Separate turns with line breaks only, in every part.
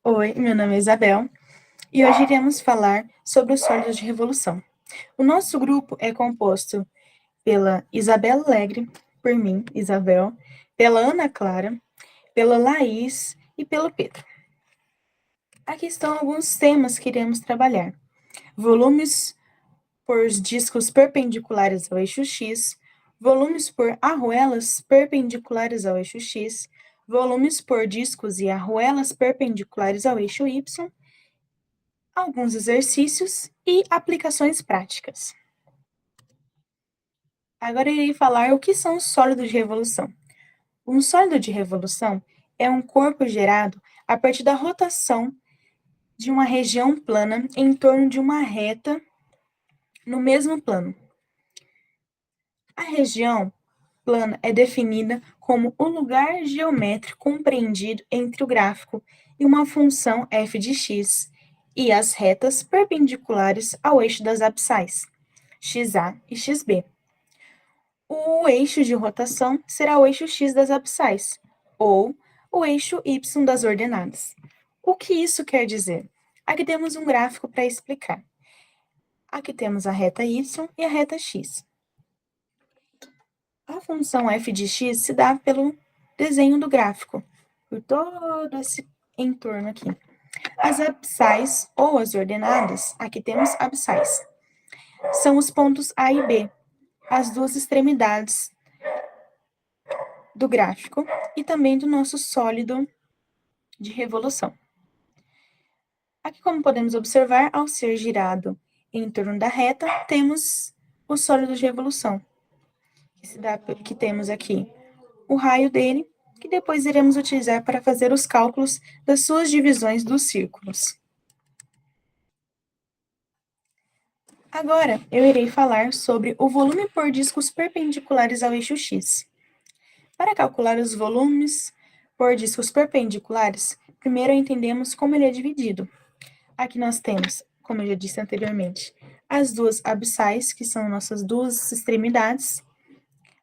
Oi, meu nome é Isabel e hoje iremos falar sobre os sólidos de revolução. O nosso grupo é composto pela Isabela Alegre, por mim, Isabel, pela Ana Clara, pela Laís e pelo Pedro. Aqui estão alguns temas que iremos trabalhar: volumes por discos perpendiculares ao eixo X, volumes por arruelas perpendiculares ao eixo X, volumes por discos e arruelas perpendiculares ao eixo Y, alguns exercícios e aplicações práticas. Agora irei falar o que são os sólidos de revolução. Um sólido de revolução é um corpo gerado a partir da rotação de uma região plana em torno de uma reta no mesmo plano. A região plana é definida como o lugar geométrico compreendido entre o gráfico e uma função f de x e as retas perpendiculares ao eixo das abscais, xa e xb. O eixo de rotação será o eixo x das abscais, ou o eixo y das ordenadas. O que isso quer dizer? Aqui temos um gráfico para explicar. Aqui temos a reta y e a reta x. A função f de x se dá pelo desenho do gráfico, por todo esse entorno aqui. As abscais, ou as ordenadas, aqui temos abscais, são os pontos A e B, as duas extremidades do gráfico e também do nosso sólido de revolução. Aqui, como podemos observar, ao ser girado em torno da reta, temos o sólido de revolução, que temos aqui o raio dele, que depois iremos utilizar para fazer os cálculos das suas divisões dos círculos. Agora, eu irei falar sobre o volume por discos perpendiculares ao eixo X. Para calcular os volumes por discos perpendiculares, primeiro entendemos como ele é dividido. Aqui nós temos, como eu já disse anteriormente, as duas abscais, que são nossas duas extremidades,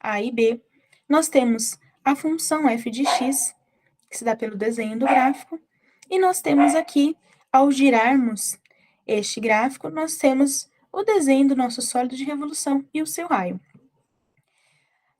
A e B. Nós temos a função f de x, que se dá pelo desenho do gráfico, e nós temos aqui, ao girarmos este gráfico, nós temos o desenho do nosso sólido de revolução e o seu raio.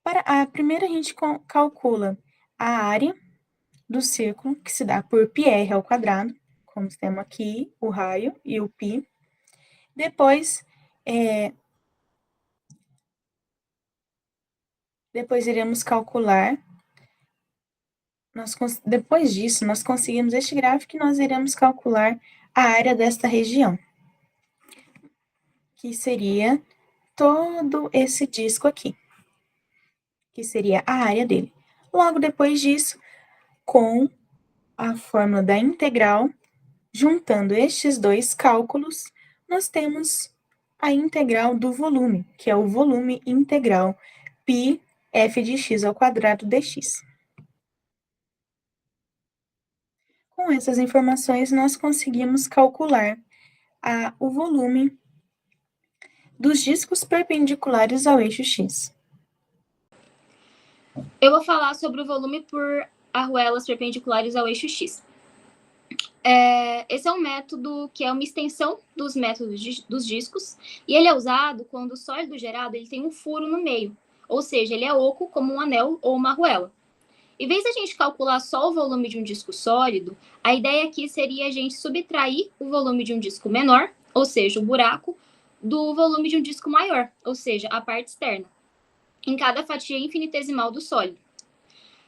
Para a primeira, a gente calcula a área do círculo, que se dá por πr ao quadrado, como temos aqui o raio e o π. Depois iremos calcular, depois disso, nós conseguimos este gráfico e nós iremos calcular a área desta região, que seria todo esse disco aqui, que seria a área dele. Logo depois disso, com a fórmula da integral, juntando estes dois cálculos, nós temos a integral do volume, que é o volume integral π f de x ao quadrado dx. Com essas informações, nós conseguimos calcular o volume dos discos perpendiculares ao eixo x.
Eu vou falar sobre o volume por arruelas perpendiculares ao eixo x. Esse é um método que é uma extensão dos métodos dos discos, e ele é usado quando o sólido gerado ele tem um furo no meio, ou seja, ele é oco como um anel ou uma arruela. Em vez da gente calcular só o volume de um disco sólido, a ideia aqui seria a gente subtrair o volume de um disco menor, ou seja, o buraco, do volume de um disco maior, ou seja, a parte externa, em cada fatia infinitesimal do sólido.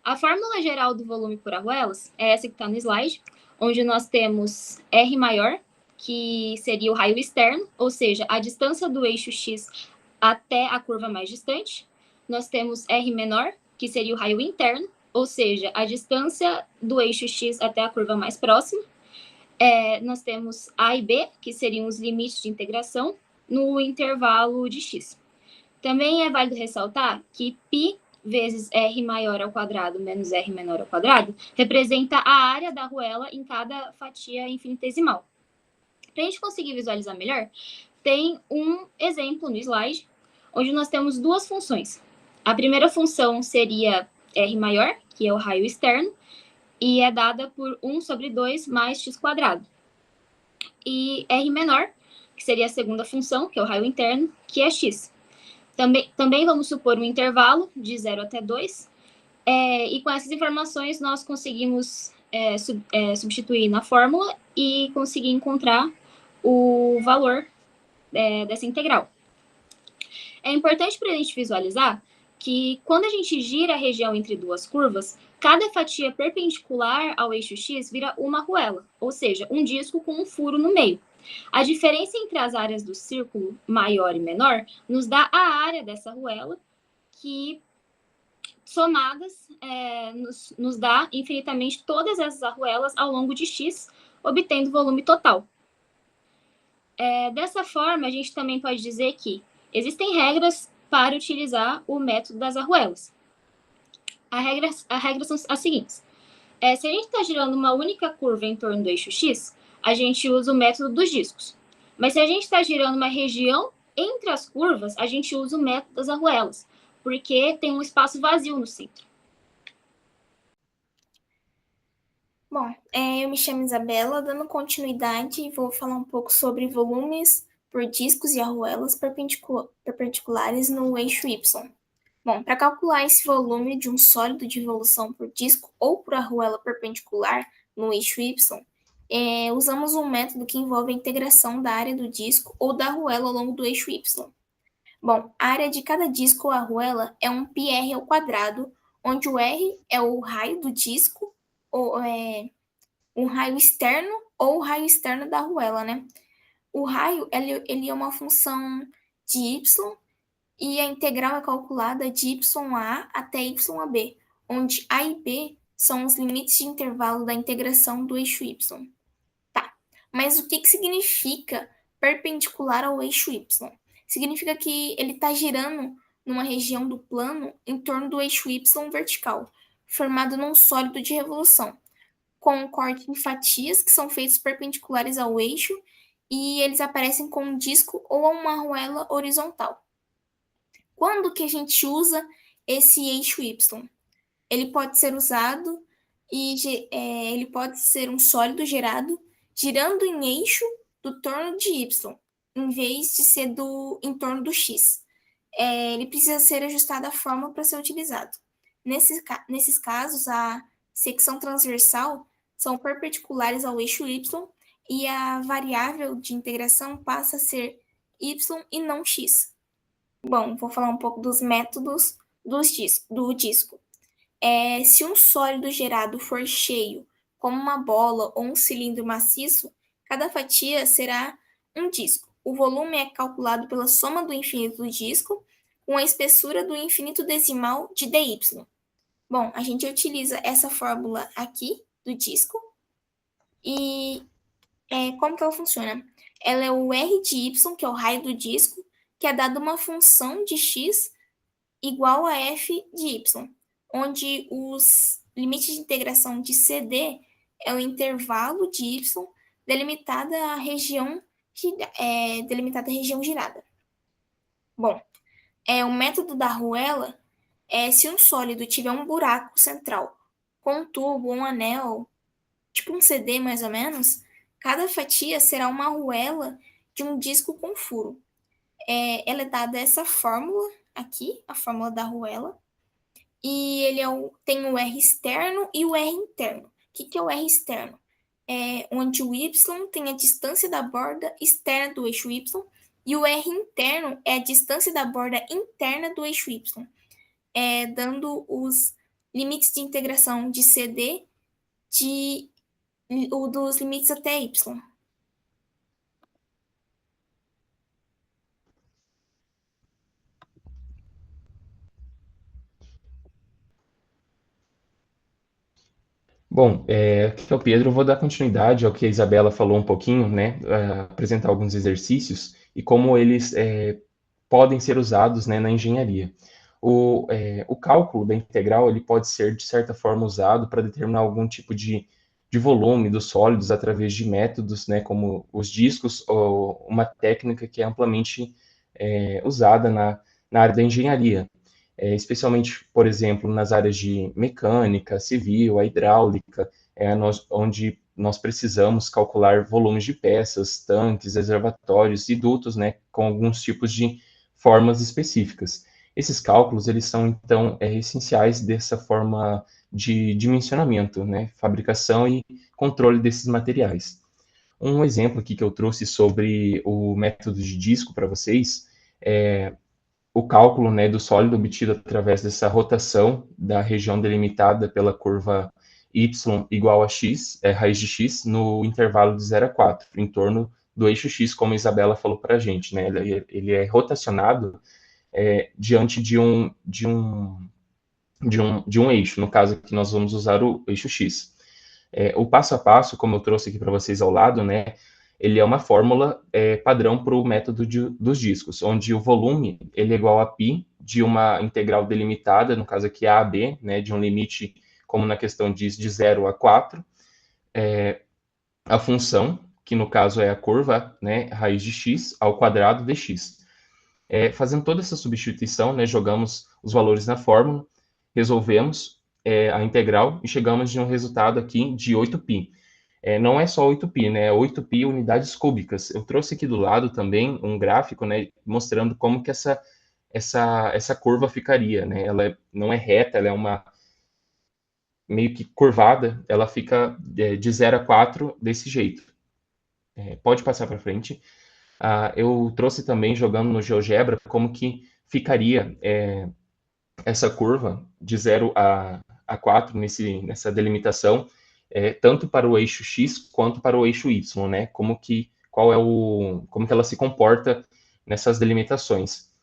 A fórmula geral do volume por arruelas é essa que está no slide, onde nós temos R maior, que seria o raio externo, ou seja, a distância do eixo X até a curva mais distante. Nós temos R menor, que seria o raio interno, ou seja, a distância do eixo X até a curva mais próxima. Nós temos A e B, que seriam os limites de integração, no intervalo de X. Também é válido ressaltar que π vezes R maior ao quadrado menos R menor ao quadrado representa a área da arruela em cada fatia infinitesimal. Para a gente conseguir visualizar melhor, tem um exemplo no slide, onde nós temos duas funções. A primeira função seria R maior, que é o raio externo, e é dada por 1 sobre 2 mais x quadrado. E R menor, que seria a segunda função, que é o raio interno, que é x. Também vamos supor um intervalo de 0 até 2, e com essas informações nós conseguimos substituir na fórmula e conseguir encontrar o valor dessa integral. É importante para a gente visualizar que quando a gente gira a região entre duas curvas, cada fatia perpendicular ao eixo x vira uma arruela, ou seja, um disco com um furo no meio. A diferença entre as áreas do círculo maior e menor nos dá a área dessa arruela, que somadas nos dá infinitamente todas essas arruelas ao longo de x, obtendo o volume total. Dessa forma, a gente também pode dizer que existem regras para utilizar o método das arruelas. As regras são as seguintes. Se a gente está girando uma única curva em torno do eixo x, a gente usa o método dos discos. Mas se a gente está girando uma região entre as curvas, a gente usa o método das arruelas, porque tem um espaço vazio no centro.
Bom, eu me chamo Isabela, dando continuidade, vou falar um pouco sobre volumes por discos e arruelas perpendiculares no eixo Y. Bom, para calcular esse volume de um sólido de evolução por disco ou por arruela perpendicular no eixo Y, usamos um método que envolve a integração da área do disco ou da arruela ao longo do eixo Y. Bom, a área de cada disco ou arruela é um πr ao quadrado, onde o R é o raio do disco, ou um raio externo ou o raio externo da arruela, né? O raio, ele é uma função de y, e a integral é calculada de YA até YB, onde A e B são os limites de intervalo da integração do eixo Y. Tá, mas o que significa perpendicular ao eixo Y? Significa que ele está girando numa região do plano em torno do eixo Y vertical, formado num sólido de revolução, com um corte em fatias que são feitos perpendiculares ao eixo e eles aparecem com um disco ou uma arruela horizontal. Quando que a gente usa esse eixo Y? Ele pode ser usado ele pode ser um sólido gerado girando em eixo do torno de Y, em vez de ser em torno do X. Ele precisa ser ajustado à forma para ser utilizado. Nesses casos, a secção transversal são perpendiculares ao eixo Y e a variável de integração passa a ser Y e não X. Bom, vou falar um pouco dos métodos do disco. Se um sólido gerado for cheio, como uma bola ou um cilindro maciço, cada fatia será um disco. O volume é calculado pela soma do infinito do disco com a espessura do infinito decimal de dy. Bom, a gente utiliza essa fórmula aqui do disco e como que ela funciona? Ela é o R de Y, que é o raio do disco, que é dado uma função de x igual a f de y, onde os limites de integração de CD é o intervalo de y delimitada a região girada. Bom, o método da arruela se um sólido tiver um buraco central com um tubo, um anel, tipo um CD mais ou menos, cada fatia será uma arruela de um disco com furo. Ela é dada essa fórmula aqui, a fórmula da arruela, e ele tem o R externo e o R interno. O que é o R externo? Onde o Y tem a distância da borda externa do eixo Y, e o R interno é a distância da borda interna do eixo Y, dando os limites de integração de CD dos limites até Y.
Bom, aqui é o Pedro, eu vou dar continuidade ao que a Isabela falou um pouquinho, né, apresentar alguns exercícios e como eles podem ser usados, né, na engenharia. O cálculo da integral ele pode ser, de certa forma, usado para determinar algum tipo de volume dos sólidos através de métodos, né, como os discos, ou uma técnica que é amplamente usada na área da engenharia. especialmente, por exemplo, nas áreas de mecânica, civil, a hidráulica, onde nós precisamos calcular volumes de peças, tanques, reservatórios e dutos, né, com alguns tipos de formas específicas. Esses cálculos, eles são, então, essenciais dessa forma de dimensionamento, né, fabricação e controle desses materiais. Um exemplo aqui que eu trouxe sobre o método de disco para vocês é o cálculo, né, do sólido obtido através dessa rotação da região delimitada pela curva y igual a x, raiz de x, no intervalo de 0 a 4, em torno do eixo x, como a Isabela falou para a gente, né? Ele é rotacionado diante de um eixo, no caso aqui nós vamos usar o eixo x. O passo a passo, como eu trouxe aqui para vocês ao lado, né, ele é uma fórmula padrão para o método dos discos, onde o volume ele é igual a π de uma integral delimitada, no caso aqui a b, né, de um limite, como na questão diz, de 0 a 4, a função, que no caso é a curva, né, raiz de x ao quadrado dx. Fazendo toda essa substituição, né, jogamos os valores na fórmula, resolvemos a integral e chegamos a um resultado aqui de 8π. Não é só 8π, né? É 8π unidades cúbicas. Eu trouxe aqui do lado também um gráfico, né, mostrando como que essa curva ficaria, né? Ela não é reta, ela é uma meio que curvada, ela fica de 0 a 4 desse jeito. Pode passar para frente. Eu trouxe também, jogando no GeoGebra, como que ficaria essa curva de 0 a 4 nessa delimitação, tanto para o eixo X quanto para o eixo Y, né? Como que ela se comporta nessas delimitações.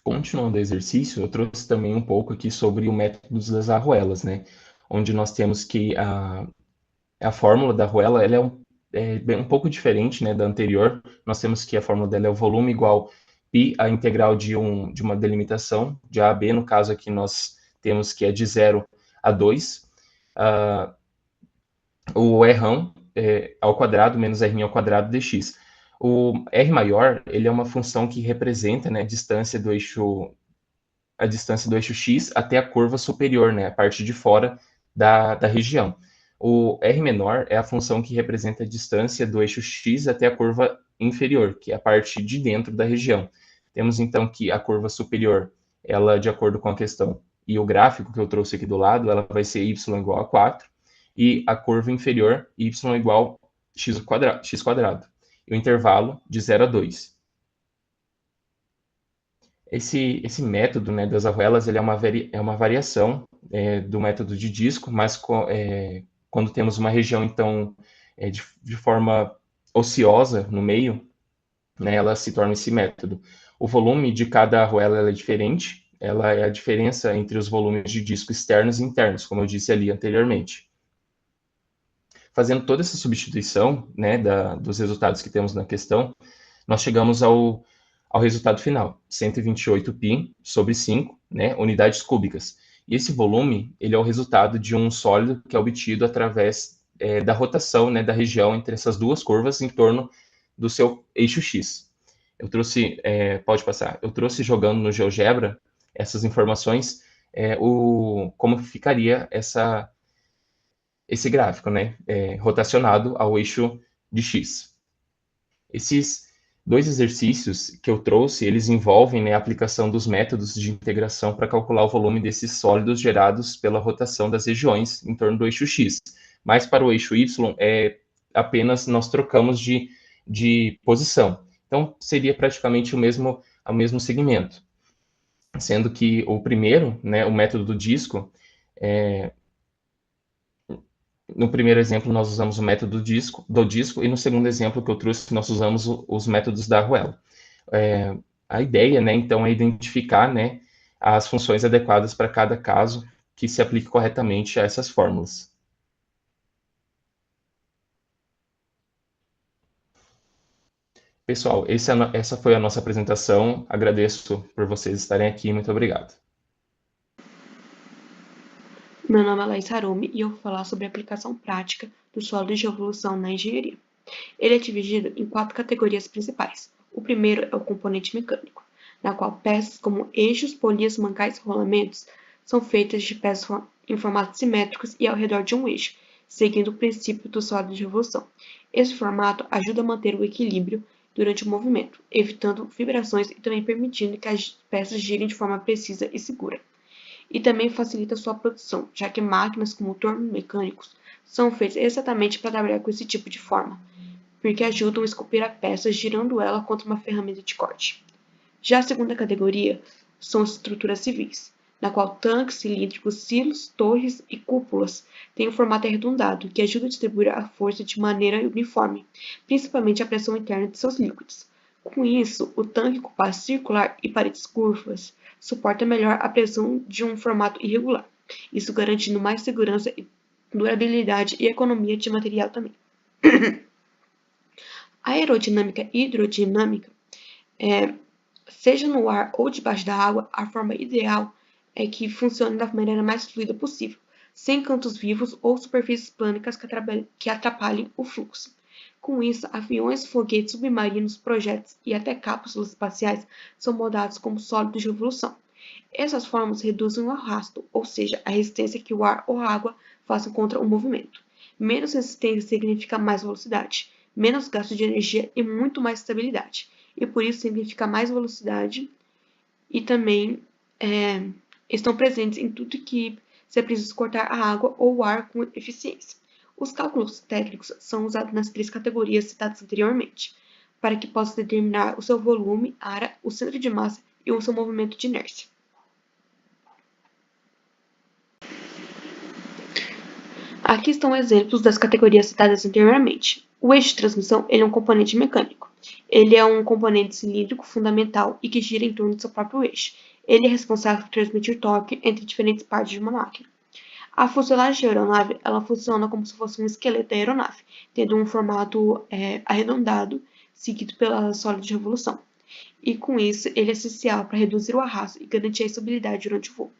Continuando o exercício, eu trouxe também um pouco aqui sobre o método das arruelas, né? Onde nós temos que a fórmula da arruela ela é um pouco diferente, né, da anterior. Nós temos que a fórmula dela é o volume igual π a integral de uma delimitação de A a B. No caso aqui nós temos que é de 0 a 2. O Rão ao quadrado menos R ao quadrado dx. O R maior, ele é uma função que representa, né, a distância do eixo x até a curva superior, né, a parte de fora da região. O R menor é a função que representa a distância do eixo x até a curva inferior, que é a parte de dentro da região. Temos então que a curva superior, ela, de acordo com a questão e o gráfico que eu trouxe aqui do lado, ela vai ser y igual a 4, e a curva inferior, y igual a x quadrado. E o intervalo de 0 a 2. Esse método, né, das arruelas, ele é uma variação do método de disco, mas quando temos uma região, então, de forma ociosa no meio, né, ela se torna esse método. O volume de cada arruela é diferente, ela é a diferença entre os volumes de disco externos e internos, como eu disse ali anteriormente. Fazendo toda essa substituição, né, dos resultados que temos na questão, nós chegamos ao resultado final, 128π sobre 5, né, unidades cúbicas. E esse volume, ele é o resultado de um sólido que é obtido através da rotação, né, da região entre essas duas curvas em torno do seu eixo X. Eu trouxe, pode passar, eu trouxe jogando no GeoGebra essas informações, como ficaria esse gráfico, né, rotacionado ao eixo de X. Esses dois exercícios que eu trouxe, eles envolvem, né, a aplicação dos métodos de integração para calcular o volume desses sólidos gerados pela rotação das regiões em torno do eixo X. Mas para o eixo Y, apenas nós trocamos de posição. Então, seria praticamente o mesmo segmento. Sendo que o primeiro, né, o método do disco, No primeiro exemplo, nós usamos o método do disco, e no segundo exemplo que eu trouxe, nós usamos os métodos da arruela. A ideia, né, então, é identificar, né, as funções adequadas para cada caso que se aplique corretamente a essas fórmulas. Pessoal, essa foi a nossa apresentação. Agradeço por vocês estarem aqui. Muito obrigado.
Meu nome é Laís Harumi e eu vou falar sobre a aplicação prática do sólido de evolução na engenharia. Ele é dividido em 4 categorias principais. O primeiro é o componente mecânico, na qual peças como eixos, polias, mancais e rolamentos são feitas de peças em formatos simétricos e ao redor de um eixo, seguindo o princípio do sólido de evolução. Esse formato ajuda a manter o equilíbrio durante o movimento, evitando vibrações e também permitindo que as peças girem de forma precisa e segura. E também facilita sua produção, já que máquinas como tornos mecânicos são feitas exatamente para trabalhar com esse tipo de forma, porque ajudam a esculpir a peça girando ela contra uma ferramenta de corte. Já a segunda categoria são as estruturas civis, na qual tanques, cilíndricos, silos, torres e cúpulas têm um formato arredondado, que ajuda a distribuir a força de maneira uniforme, principalmente a pressão interna de seus líquidos. Com isso, o tanque com base circular e paredes curvas suporta melhor a pressão de um formato irregular, isso garantindo mais segurança, durabilidade e economia de material também. A aerodinâmica e hidrodinâmica, seja no ar ou debaixo da água, a forma ideal é que funcione da maneira mais fluida possível, sem cantos vivos ou superfícies plânicas que atrapalhem o fluxo. Com isso, aviões, foguetes, submarinos, projetos e até cápsulas espaciais são moldados como sólidos de evolução. Essas formas reduzem o arrasto, ou seja, a resistência que o ar ou a água façam contra o movimento. Menos resistência significa mais velocidade, menos gasto de energia e muito mais estabilidade. E por isso significa mais velocidade e também estão presentes em tudo que se é preciso cortar a água ou o ar com eficiência. Os cálculos técnicos são usados nas 3 categorias citadas anteriormente, para que possa determinar o seu volume, área, o centro de massa e o seu movimento de inércia. Aqui estão exemplos das categorias citadas anteriormente. O eixo de transmissão ele é um componente mecânico. Ele é um componente cilíndrico fundamental e que gira em torno do seu próprio eixo. Ele é responsável por transmitir torque entre diferentes partes de uma máquina. A fuselagem de aeronave ela funciona como se fosse um esqueleto da aeronave, tendo um formato arredondado, seguido pela sólido de revolução. E com isso, ele é essencial para reduzir o arrasto e garantir a estabilidade durante o voo.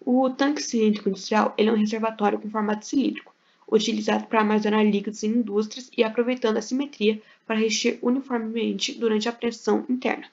O tanque cilíndrico industrial ele é um reservatório com formato cilíndrico, utilizado para armazenar líquidos em indústrias e aproveitando a simetria para encher uniformemente durante a pressão interna.